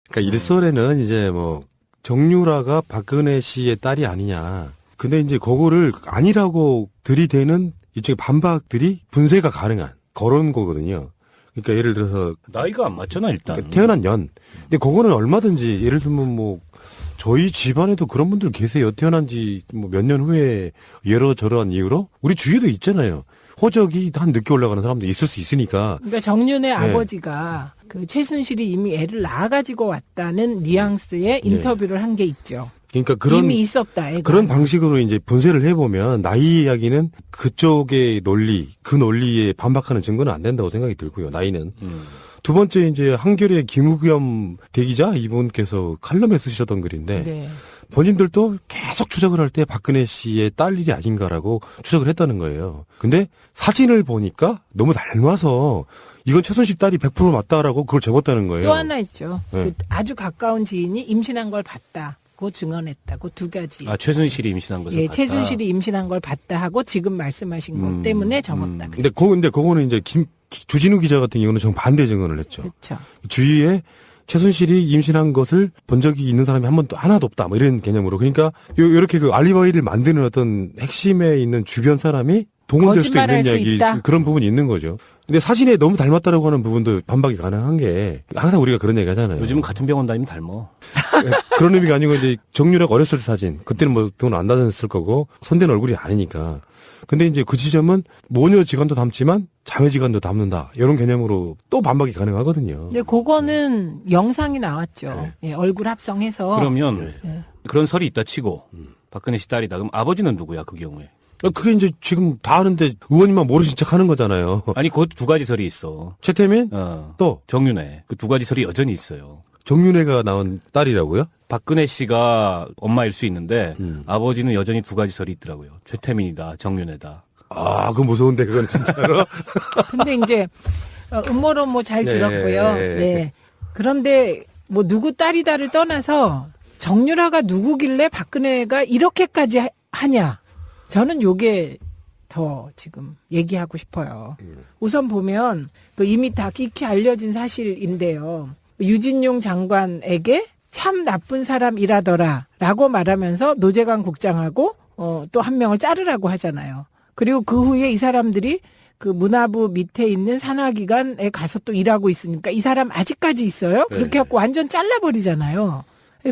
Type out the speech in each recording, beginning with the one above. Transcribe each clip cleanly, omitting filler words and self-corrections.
그러니까 일설에는 이제 뭐 정유라가 박근혜 씨의 딸이 아니냐. 근데 이제 그거를 아니라고 들이대는 이쪽의 반박들이 분쇄가 가능한 그런 거거든요. 그러니까 예를 들어서 나이가 안 맞잖아 일단. 그러니까 태어난 연. 근데 그거는 얼마든지 예를 들면 뭐 저희 집안에도 그런 분들 계세요. 태어난 지 뭐 몇 년 후에 여러저러한 이유로 우리 주위에도 있잖아요. 호적이 한 늦게 올라가는 사람도 있을 수 있으니까. 그러니까 정윤의 아버지가 그 최순실이 이미 애를 낳아가지고 왔다는 뉘앙스의 인터뷰를 한 게 있죠. 그러니까 그런 이미 있었다. 애가. 그런 방식으로 이제 분쇄를 해보면 나이 이야기는 그쪽의 논리, 그 논리에 반박하는 증거는 안 된다고 생각이 들고요. 나이는. 두 번째 이제 한겨레 김우겸 대기자 이분께서 칼럼에 쓰셨던 글인데 네. 본인들도 계속 추적을 할 때 박근혜 씨의 딸 일이 아닌가라고 추적을 했다는 거예요. 근데 사진을 보니까 너무 닮아서 이건 최순실 딸이 100% 맞다라고 그걸 접었다는 거예요. 또 하나 있죠. 네. 그 아주 가까운 지인이 임신한 걸 봤다고 증언했다. 그 두 가지. 아 최순실이 임신한 것을 예, 봤다. 최순실이 임신한 걸 봤다 하고 지금 말씀하신 것 때문에 접었다. 근데 그거는 이제 주진우 기자 같은 경우는 정반대 증언을 했죠. 그렇죠. 주위에 최순실이 임신한 것을 본 적이 있는 사람이 한 번도 하나도 없다. 뭐 이런 개념으로. 그러니까 요렇게 그 알리바이를 만드는 어떤 핵심에 있는 주변 사람이 동원될 수도 있는 거짓말할 수 이야기 있다. 그런 부분이 있는 거죠. 근데 사진에 너무 닮았다라고 하는 부분도 반박이 가능한 게 항상 우리가 그런 얘기 하잖아요. 요즘은 같은 병원 다니면 닮어. 그런 의미가 아니고 이제 정유라가 어렸을 때 사진. 그때는 뭐 병원 안 다녔을 거고 손댄 얼굴이 아니니까. 근데 이제 그 지점은 모녀 지간도 닮지만 자매 지간도 닮는다. 이런 개념으로 또 반박이 가능하거든요. 근데 그거는 영상이 나왔죠. 예, 얼굴 합성해서. 그러면 네. 그런 설이 있다 치고 박근혜 씨 딸이다. 그럼 아버지는 누구야 그 경우에? 그게 이제 지금 다 아는데 의원님만 모르신 척 하는 거잖아요. 아니 그것도 두 가지 설이 있어. 최태민 또 정윤회. 그 두 가지 설이 여전히 있어요. 정윤회가 낳은 딸이라고요? 박근혜 씨가 엄마일 수 있는데 아버지는 여전히 두 가지 설이 있더라고요. 최태민이다, 정윤회다. 아, 그건 무서운데 그건 진짜로. 근데 이제 음모론 뭐 잘 네. 들었고요. 네. 그런데 뭐 누구 딸이다를 떠나서 정유라가 누구길래 박근혜가 이렇게까지 하냐. 저는 요게 더 지금 얘기하고 싶어요. 우선 보면 그 이미 다 익히 알려진 사실인데요. 유진용 장관에게 참 나쁜 사람이라더라 라고 말하면서 노재관 국장하고 또 한 명을 자르라고 하잖아요. 그리고 그 후에 이 사람들이 그 문화부 밑에 있는 산하기관에 가서 또 일하고 있으니까 이 사람 아직까지 있어요? 그렇게 갖고 완전 잘라버리잖아요.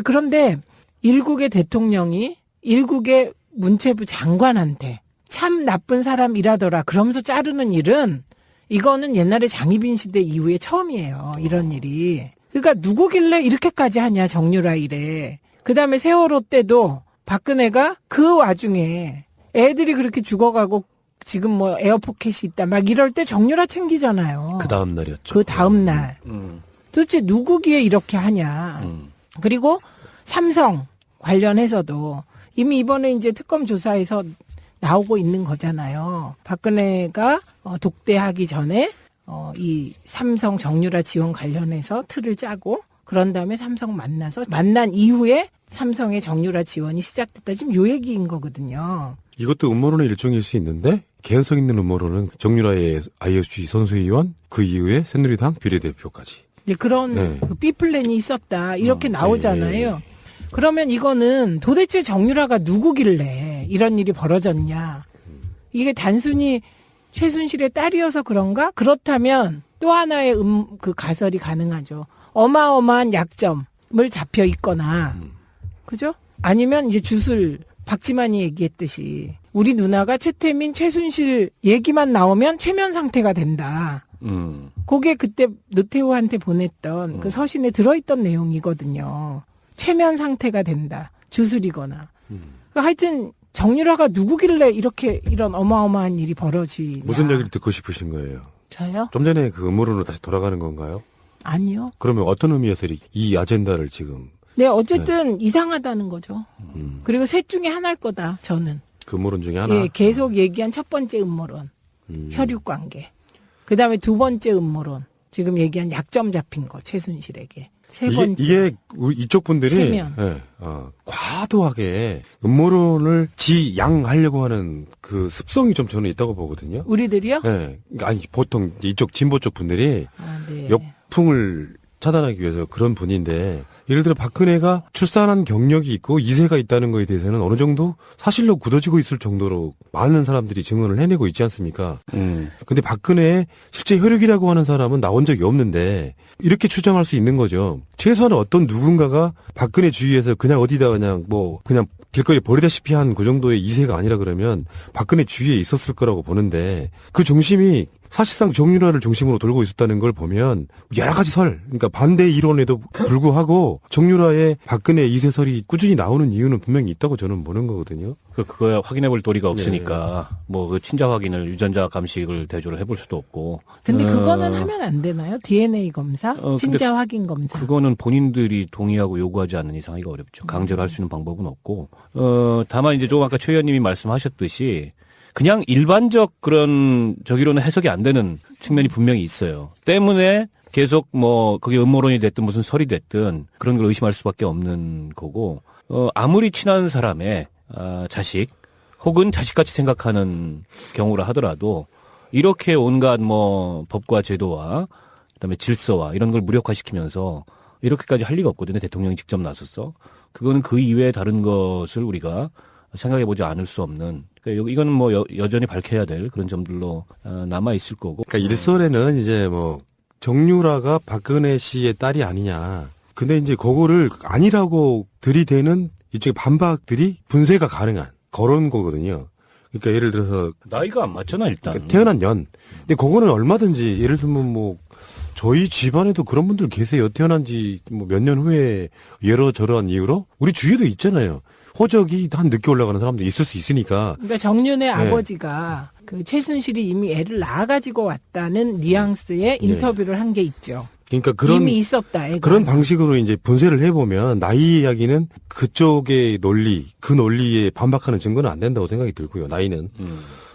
그런데 일국의 대통령이 일국의 문체부 장관한테 참 나쁜 사람이라더라 그러면서 자르는 일은 이거는 옛날에 장희빈 시대 이후에 처음이에요. 이런 일이. 그러니까 누구길래 이렇게까지 하냐 정유라 이래. 그다음에 세월호 때도 박근혜가 그 와중에 애들이 그렇게 죽어가고 지금 뭐 에어포켓이 있다 막 이럴 때 정유라 챙기잖아요. 그 다음 날이었죠. 그 다음 날. 도대체 누구기에 이렇게 하냐. 그리고 삼성 관련해서도 이미 이번에 이제 특검 조사에서 나오고 있는 거잖아요. 박근혜가 독대하기 전에 이 삼성 정유라 지원 관련해서 틀을 짜고 그런 다음에 삼성 만나서 만난 이후에 삼성의 정유라 지원이 시작됐다. 지금 요 얘기인 거거든요. 이것도 음모론의 일종일 수 있는데 개연성 있는 음모론은 정유라의 IOC 선수위원 그 이후에 새누리당 비례대표까지. 네, 그런 네. 그 B 플랜이 있었다. 이렇게 나오잖아요. 네. 그러면 이거는 도대체 정유라가 누구길래 이런 일이 벌어졌냐. 이게 단순히 최순실의 딸이어서 그런가? 그렇다면 또 하나의 그 가설이 가능하죠. 어마어마한 약점을 잡혀 있거나, 그죠? 아니면 이제 주술, 박지만이 얘기했듯이 우리 누나가 최태민, 최순실 얘기만 나오면 최면 상태가 된다. 그게 그때 노태우한테 보냈던 그 서신에 들어있던 내용이거든요. 최면 상태가 된다. 주술이거나. 그러니까 하여튼 정유라가 누구길래 이런 어마어마한 일이 벌어지냐. 무슨 얘기를 듣고 싶으신 거예요? 저요? 좀 전에 그 음모론으로 다시 돌아가는 건가요? 아니요. 그러면 어떤 의미에서 이 아젠다를 지금 네, 어쨌든 이상하다는 거죠. 그리고 셋 중에 하나일 거다, 저는. 그 음모론 중에 하나? 예, 계속 얘기한 첫 번째 음모론. 혈육 관계. 그 다음에 두 번째 음모론. 지금 얘기한 약점 잡힌 거, 최순실에게. 세 번째. 이게 이쪽 분들이 체면. 예, 과도하게 음모론을 지양하려고 하는 그 습성이 좀 저는 있다고 보거든요. 우리들이요? 예, 그러니까 아니 보통 이쪽 진보 쪽 분들이 아, 네. 역풍을 차단하기 위해서 그런 분인데 예를 들어 박근혜가 출산한 경력이 있고 이세가 있다는 거에 대해서는 어느 정도 사실로 굳어지고 있을 정도로 많은 사람들이 증언을 해내고 있지 않습니까? 근데 박근혜의 실제 혈육이라고 하는 사람은 나온 적이 없는데 이렇게 추정할 수 있는 거죠. 최소한 어떤 누군가가 박근혜 주위에서 그냥 어디다 그냥 길거리에 버리다시피 한 그 정도의 이세가 아니라 그러면 박근혜 주위에 있었을 거라고 보는데 그 중심이 사실상 정유라를 중심으로 돌고 있었다는 걸 보면 여러 가지 그러니까 반대 이론에도 불구하고 정유라의 박근혜 이세설이 꾸준히 나오는 이유는 분명히 있다고 저는 보는 거거든요. 그거야 확인해 볼 도리가 없으니까 그 친자 확인을 유전자 감식을 대조를 해볼 수도 없고. 근데 그거는 하면 안 되나요? DNA 검사? 친자 확인 검사? 그거는 본인들이 동의하고 요구하지 않는 이상 하기가 어렵죠. 강제로 할 수 있는 방법은 없고. 다만 이제 조금 아까 최 의원님이 말씀하셨듯이 그냥 일반적 그런 저기로는 해석이 안 되는 측면이 분명히 있어요. 때문에 계속 그게 음모론이 됐든 무슨 설이 됐든 그런 걸 의심할 수밖에 없는 거고, 아무리 친한 사람의 자식 혹은 자식같이 생각하는 경우라 하더라도 이렇게 온갖 법과 제도와 그다음에 질서와 이런 걸 무력화시키면서 이렇게까지 할 리가 없거든요. 대통령이 직접 나서서. 그거는 그 이외에 다른 것을 우리가 생각해보지 않을 수 없는, 그러니까 이거는 여전히 밝혀야 될 그런 점들로 남아 있을 거고. 그러니까 일설에는 이제 정유라가 박근혜 씨의 딸이 아니냐. 근데 이제 그거를 아니라고 들이대는 이쪽의 반박들이 분쇄가 가능한 그런 거거든요. 그러니까 예를 들어서 나이가 안 맞잖아 일단. 그러니까 태어난 년. 근데 그거는 얼마든지 예를 들면 저희 집안에도 그런 분들 계세요. 태어난 지 몇 년 후에 여러저러한 이유로 우리 주위에도 있잖아요. 호적이 한 늦게 올라가는 사람도 있을 수 있으니까. 그러니까 정윤의 아버지가 그 최순실이 이미 애를 낳아가지고 왔다는 뉘앙스의 인터뷰를 한 게 있죠. 그러니까 이미 있었다. 애가. 그런 방식으로 이제 분쇄를 해보면 나이 이야기는 그쪽의 논리, 그 논리에 반박하는 증거는 안 된다고 생각이 들고요. 나이는.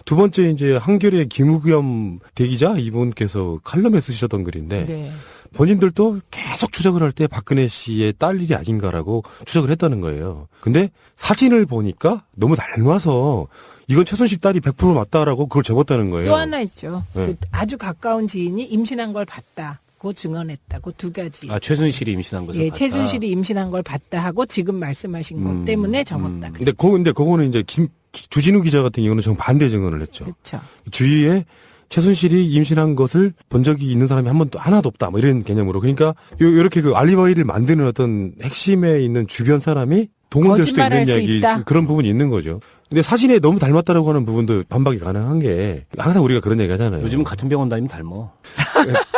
두 번째 이제 한겨레 김우겸 대기자 이분께서 칼럼에 쓰셨던 글인데 네. 본인들도 계속 추적을 할 때 박근혜 씨의 딸 일이 아닌가라고 추적을 했다는 거예요. 근데 사진을 보니까 너무 닮아서 이건 최순실 딸이 100% 맞다라고 그걸 적었다는 거예요. 또 하나 있죠. 네. 그 아주 가까운 지인이 임신한 걸 봤다고 증언했다. 그 두 가지. 최순실이 임신한 것을 봤다. 최순실이 임신한 걸 봤다 하고 지금 말씀하신 것 때문에 적었다. 근데 그거는 이제 주진우 기자 같은 경우는 정반대 증언을 했죠. 그렇죠. 주위에 최순실이 임신한 것을 본 적이 있는 사람이 하나도 없다. 이런 개념으로. 그러니까 이렇게 그 알리바이를 만드는 어떤 핵심에 있는 주변 사람이 동원될 수도 있는 거짓말할 수 이야기 있다. 그런 부분이 있는 거죠. 근데 사진에 너무 닮았다라고 하는 부분도 반박이 가능한 게 항상 우리가 그런 얘기 하잖아요. 요즘은 같은 병원 다니면 닮어.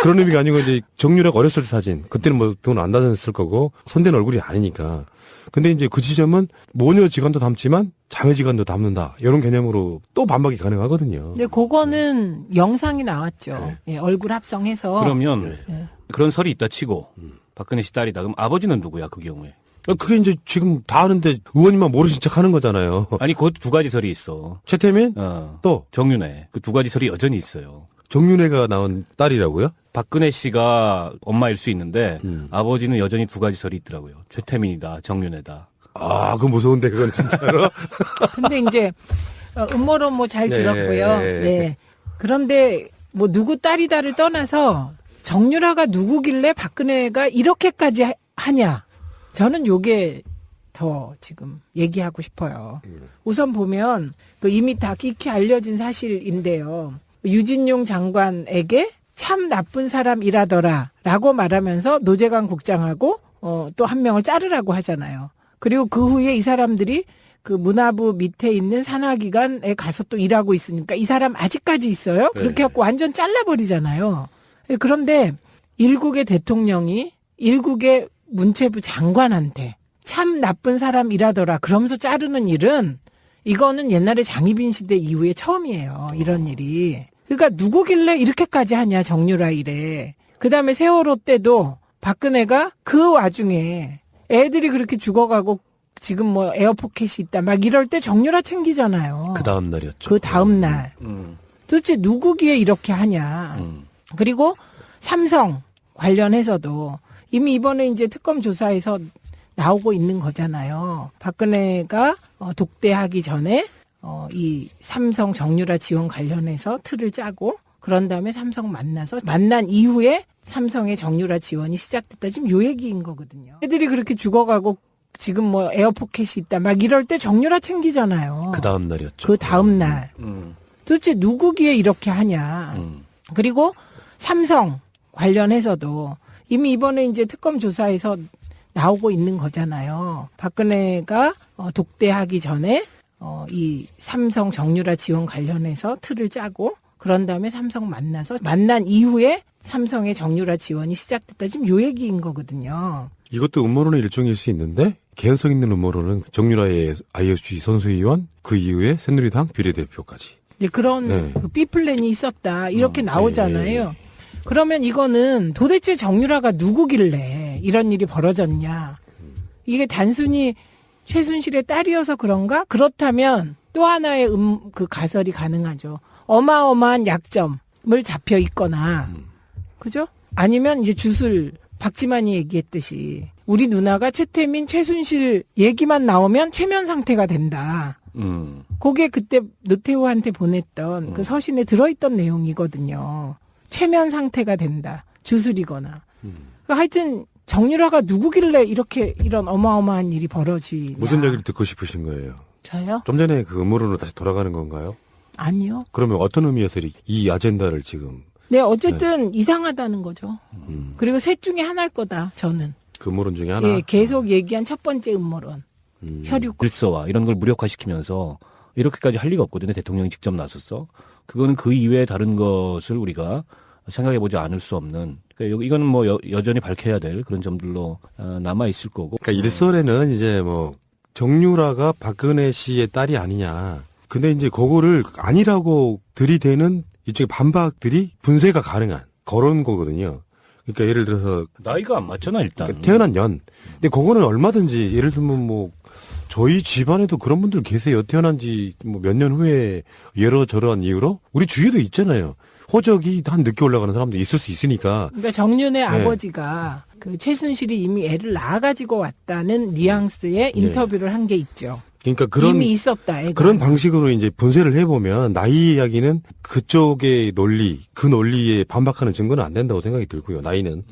그런 의미가 아니고 이제 정유라가 어렸을 때 사진. 그때는 돈 안 닿았을 거고 손댄 얼굴이 아니니까. 근데 이제 그 지점은 모녀 지간도 닮지만 자매 지간도 닮는다. 이런 개념으로 또 반박이 가능하거든요. 근데 그거는 영상이 나왔죠. 얼굴 합성해서. 그러면 네. 그런 설이 있다 치고 박근혜 씨 딸이다. 그럼 아버지는 누구야 그 경우에? 그게 이제 지금 다 아는데 의원님만 모르신 척 하는 거잖아요. 아니 그것도 두 가지 설이 있어. 최태민 또 정윤회. 그 두 가지 설이 여전히 있어요. 정윤회가 낳은 딸이라고요? 박근혜 씨가 엄마일 수 있는데 아버지는 여전히 두 가지 설이 있더라고요. 최태민이다, 정윤회다. 그거 무서운데 그건 진짜로. 근데 이제 음모론 잘 들었고요. 네. 그런데 누구 딸이다를 떠나서 정유라가 누구길래 박근혜가 이렇게까지 하냐? 저는 요게 더 지금 얘기하고 싶어요. 우선 보면 이미 다 익히 알려진 사실인데요. 유진용 장관에게 참 나쁜 사람이라더라 라고 말하면서 노재관 국장하고 또 한 명을 자르라고 하잖아요. 그리고 그 후에 이 사람들이 그 문화부 밑에 있는 산하기관에 가서 또 일하고 있으니까 이 사람 아직까지 있어요? 그렇게 해갖고 완전 잘라버리잖아요. 그런데 일국의 대통령이 일국의 문체부 장관한테 참 나쁜 사람이라더라 그러면서 자르는 일은 이거는 옛날에 장희빈 시대 이후에 처음이에요. 이런 일이. 그러니까 누구길래 이렇게까지 하냐 정유라 일에. 그다음에 세월호 때도 박근혜가 그 와중에 애들이 그렇게 죽어가고 지금 에어포켓이 있다 막 이럴 때 정유라 챙기잖아요. 그 다음 날이었죠. 그 다음 날. 도대체 누구기에 이렇게 하냐. 그리고 삼성 관련해서도 이미 이번에 이제 특검 조사에서 나오고 있는 거잖아요. 박근혜가 독대하기 전에 이 삼성 정유라 지원 관련해서 틀을 짜고 그런 다음에 삼성 만나서 만난 이후에 삼성의 정유라 지원이 시작됐다. 지금 요 얘기인 거거든요. 애들이 그렇게 죽어가고 지금 뭐 에어포켓이 있다 막 이럴 때 정유라 챙기잖아요. 그 다음 날이었죠. 그 다음 날. 도대체 누구기에 이렇게 하냐. 그리고 삼성 관련해서도 이미 이번에 이제 특검 조사에서 나오고 있는 거잖아요. 박근혜가 독대하기 전에 이 삼성 정유라 지원 관련해서 틀을 짜고 그런 다음에 삼성 만나서 만난 이후에 삼성의 정유라 지원이 시작됐다. 지금 요 얘기인 거거든요. 이것도 음모론의 일종일 수 있는데 개연성 있는 음모론은 정유라의 IOC 선수위원 그 이후에 새누리당 비례대표까지. 이제 그런 네. 그 B 플랜이 있었다 이렇게 나오잖아요. 네. 그러면 이거는 도대체 정유라가 누구길래 이런 일이 벌어졌냐? 이게 단순히 최순실의 딸이어서 그런가? 그렇다면 또 하나의 그 가설이 가능하죠. 어마어마한 약점을 잡혀 있거나, 그죠? 아니면 이제 주술 박지만이 얘기했듯이 우리 누나가 최태민, 최순실 얘기만 나오면 최면 상태가 된다. 그게 그때 노태우한테 보냈던 그 서신에 들어있던 내용이거든요. 최면 상태가 된다. 주술이거나. 그러니까 하여튼 정유라가 누구길래 이런 어마어마한 일이 벌어지냐. 무슨 얘기를 듣고 싶으신 거예요? 저요? 좀 전에 그 음모론으로 다시 돌아가는 건가요? 아니요. 그러면 어떤 의미에서 이 아젠다를 지금 네, 어쨌든 이상하다는 거죠. 그리고 셋 중에 하나일 거다, 저는. 그 음모론 중에 하나? 예, 계속 얘기한 첫 번째 음모론. 혈육. 질서와 이런 걸 무력화시키면서 이렇게까지 할 리가 없거든요. 대통령이 직접 나섰어. 그거는 그 이외에 다른 것을 우리가 생각해보지 않을 수 없는. 그러니까 이거는 뭐 여전히 밝혀야 될 그런 점들로 남아 있을 거고. 그러니까 일설에는 이제 뭐 정유라가 박근혜 씨의 딸이 아니냐. 근데 이제 그거를 아니라고 들이대는 이쪽의 반박들이 분쇄가 가능한 그런 거거든요. 그러니까 예를 들어서 나이가 안 맞잖아 일단. 그러니까 태어난 년. 근데 그거는 얼마든지 예를 들면 뭐 저희 집안에도 그런 분들 계세요. 태어난 지 뭐 몇 년 후에 여러저러한 이유로 우리 주위에도 있잖아요. 호적이 한 늦게 올라가는 사람도 있을 수 있으니까. 그러니까 정윤의 아버지가 그 최순실이 이미 애를 낳아가지고 왔다는 뉘앙스의 인터뷰를 한 게 있죠. 그러니까 그런 이미 있었다. 애가. 그런 방식으로 이제 분쇄를 해보면 나이 이야기는 그쪽의 논리, 그 논리에 반박하는 증거는 안 된다고 생각이 들고요. 나이는.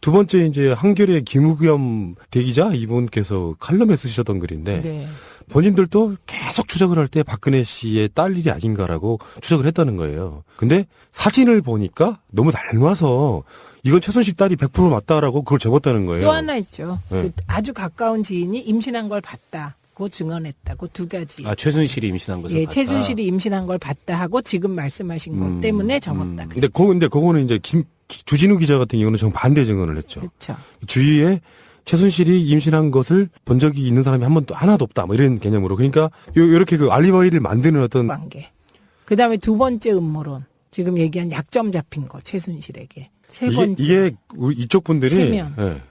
두 번째 이제 한겨레 김우겸 대기자 이분께서 칼럼에 쓰셨던 글인데 네. 본인들도 계속 추적을 할 때 박근혜 씨의 딸 일이 아닌가라고 추적을 했다는 거예요. 근데 사진을 보니까 너무 닮아서 이건 최순실 딸이 100% 맞다라고 그걸 접었다는 거예요. 또 하나 있죠. 네. 그 아주 가까운 지인이 임신한 걸 봤다고 증언했다고 두 가지. 아 최순실이 임신한 것을 예, 봤다. 최순실이 임신한 걸 봤다 하고 지금 말씀하신 것 때문에 접었다. 근데 그거는 이제 주진우 기자 같은 경우는 정반대 증언을 했죠. 그렇죠. 주위에 최순실이 임신한 것을 본 적이 있는 사람이 한 번도 하나도 없다. 뭐 이런 개념으로. 그러니까 요렇게 그 알리바이를 만드는 어떤 관계. 그다음에 두 번째 음모론. 지금 얘기한 약점 잡힌 거 최순실에게. 세 번째. 이게 우리 이쪽 분들이 세면.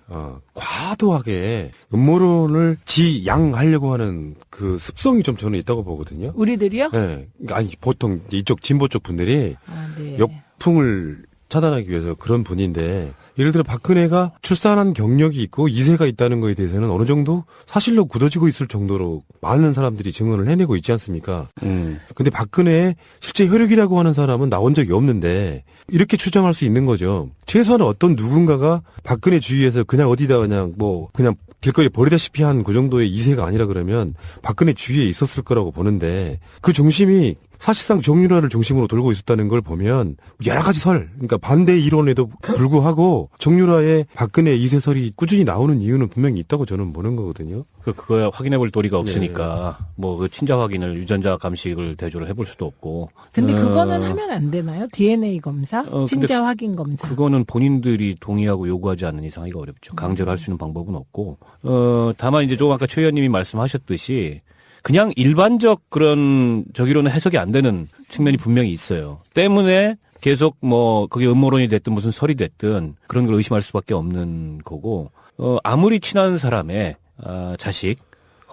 과도하게 음모론을 지양하려고 하는 그 습성이 좀 저는 있다고 보거든요. 우리들이요? 예. 아니 보통 이쪽 진보 쪽 분들이 아, 네. 역풍을 차단하기 위해서 그런 분인데 예를 들어 박근혜가 출산한 경력이 있고 이세가 있다는 거에 대해서는 어느 정도 사실로 굳어지고 있을 정도로 많은 사람들이 증언을 해내고 있지 않습니까? 근데 박근혜의 실제 혈육이라고 하는 사람은 나온 적이 없는데 이렇게 추정할 수 있는 거죠. 최소한 어떤 누군가가 박근혜 주위에서 그냥 어디다 그냥 길거리에 버리다시피 한 그 정도의 이세가 아니라 그러면 박근혜 주위에 있었을 거라고 보는데 그 중심이 사실상 정유라를 중심으로 돌고 있었다는 걸 보면 여러 가지 그러니까 반대 이론에도 불구하고 정유라의 박근혜 이세설이 꾸준히 나오는 이유는 분명히 있다고 저는 보는 거거든요. 그거야 확인해볼 도리가 없으니까 뭐 그 친자 확인을 유전자 감식을 대조를 해볼 수도 없고. 근데 그거는 하면 안 되나요? DNA 검사? 근데 친자 확인 검사? 그거는 본인들이 동의하고 요구하지 않는 이상 이거 어렵죠. 강제로 할 수 있는 방법은 없고. 다만 이제 조금 아까 최 의원님이 말씀하셨듯이 그냥 일반적 그런 저기로는 해석이 안 되는 측면이 분명히 있어요. 때문에 계속 뭐 그게 음모론이 됐든 무슨 설이 됐든 그런 걸 의심할 수밖에 없는 거고 아무리 친한 사람의 자식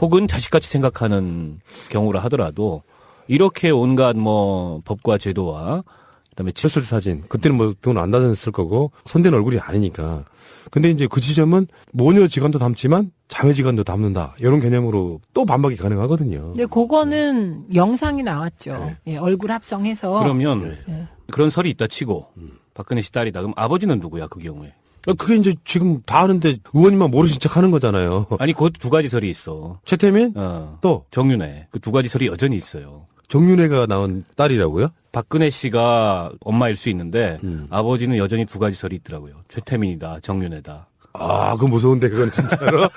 혹은 자식같이 생각하는 경우라 하더라도 이렇게 온갖 뭐 법과 제도와 그다음에 철술 사진 그때는 뭐 돈 안 닫았을 거고 손댄 얼굴이 아니니까. 근데 이제 그 지점은 모녀 지간도 닮지만 자매지간도 담는다. 이런 개념으로 또 반박이 가능하거든요. 근데 그거는 영상이 나왔죠. 예, 얼굴 합성해서. 그러면 네. 그런 설이 있다 치고 박근혜 씨 딸이다. 그럼 아버지는 누구야 그 경우에? 그게 이제 지금 다 아는데 의원님만 모르신 척 하는 거잖아요. 아니 그 두 가지 설이 있어. 최태민 또 정윤회. 그 두 가지 설이 여전히 있어요. 정윤회가 낳은 딸이라고요? 박근혜 씨가 엄마일 수 있는데 아버지는 여전히 두 가지 설이 있더라고요. 최태민이다, 정윤회다. 아, 그거 무서운데 그건 진짜로.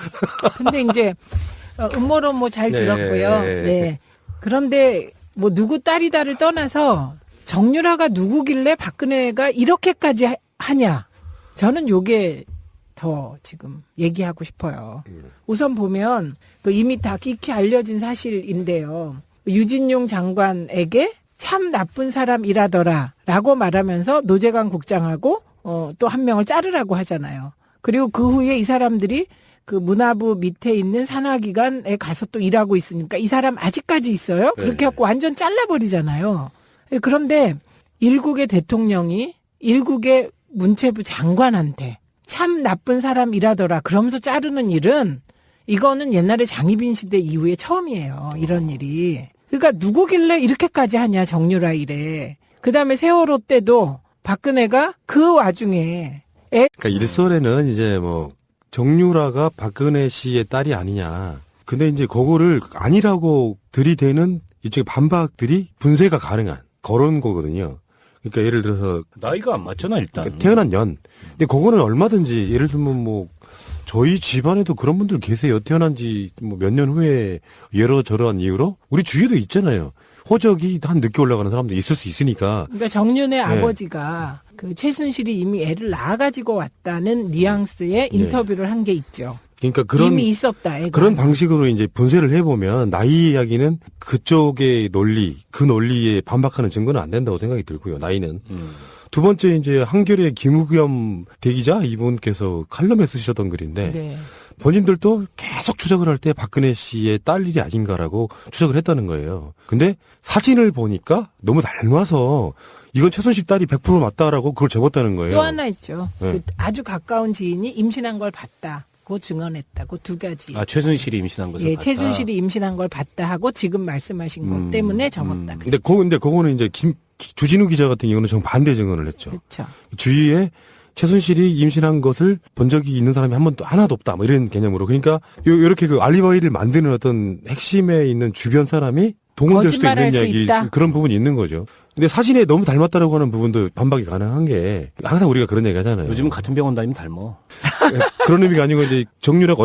근데 이제 음모론 뭐 잘 네. 들었고요. 네. 그런데 뭐 누구 딸이다를 떠나서 정유라가 누구길래 박근혜가 이렇게까지 하냐. 저는 요게 더 지금 얘기하고 싶어요. 우선 보면 그 이미 다 익히 알려진 사실인데요. 유진용 장관에게 참 나쁜 사람이라더라 라고 말하면서 노재관 국장하고 또 한 명을 자르라고 하잖아요. 그리고 그 후에 이 사람들이 그 문화부 밑에 있는 산하기관에 가서 또 일하고 있으니까 이 사람 아직까지 있어요? 그렇게 해갖고 완전 잘라버리잖아요. 그런데 일국의 대통령이 일국의 문체부 장관한테 참 나쁜 사람이라더라 그러면서 자르는 일은 이거는 옛날에 장희빈 시대 이후에 처음이에요. 이런 일이. 그러니까 누구길래 이렇게까지 하냐 정유라 이래. 그다음에 세월호 때도 박근혜가 그 와중에 그러니까 일설에는 이제 뭐 정유라가 박근혜 씨의 딸이 아니냐. 근데 이제 그거를 아니라고 들이대는 이쪽의 반박들이 분쇄가 가능한 그런 거거든요. 그러니까 예를 들어서 나이가 안 맞잖아 일단. 그러니까 태어난 년. 근데 그거는 얼마든지 예를 들면 뭐 저희 집안에도 그런 분들 계세요. 태어난 지 뭐 몇 년 후에 여러저러한 이유로 우리 주위에도 있잖아요. 호적이 한 늦게 올라가는 사람도 있을 수 있으니까. 그러니까 정윤의 아버지가 그 최순실이 이미 애를 낳아가지고 왔다는 뉘앙스의 인터뷰를 한 게 있죠. 그러니까 그런 이미 있었다. 애가. 그런 방식으로 이제 분쇄를 해보면 나이 이야기는 그쪽의 논리, 그 논리에 반박하는 증거는 안 된다고 생각이 들고요. 나이는. 두 번째 이제 한겨레 김우겸 대기자 이분께서 칼럼에 쓰셨던 글인데 네. 본인들도 계속 추적을 할 때 박근혜 씨의 딸 일이 아닌가라고 추적을 했다는 거예요. 근데 사진을 보니까 너무 닮아서 이건 최순실 딸이 100% 맞다라고 그걸 접었다는 거예요. 또 하나 있죠. 네. 그 아주 가까운 지인이 임신한 걸 봤다고 증언했다고 두 가지. 아 최순실이 임신한 것을 예, 봤다. 최순실이 임신한 걸 봤다 하고 지금 말씀하신 것 때문에 접었다. 근데 그거는 이제 주진우 기자 같은 경우는 정반대 증언을 했죠. 그렇죠. 주위에 최순실이 임신한 것을 본 적이 있는 사람이 하나도 없다. 뭐 이런 개념으로. 그러니까 요렇게 그 알리바이를 만드는 어떤 핵심에 있는 주변 사람이 동원될 수도 거짓말할 있는 수 이야기 있다. 그런 부분이 있는 거죠. 근데 사진에 너무 닮았다라고 하는 부분도 반박이 가능한 게 항상 우리가 그런 얘기 하잖아요. 요즘은 같은 병원 다니면 닮어. 그런 의미가 아니고 이제 정유라가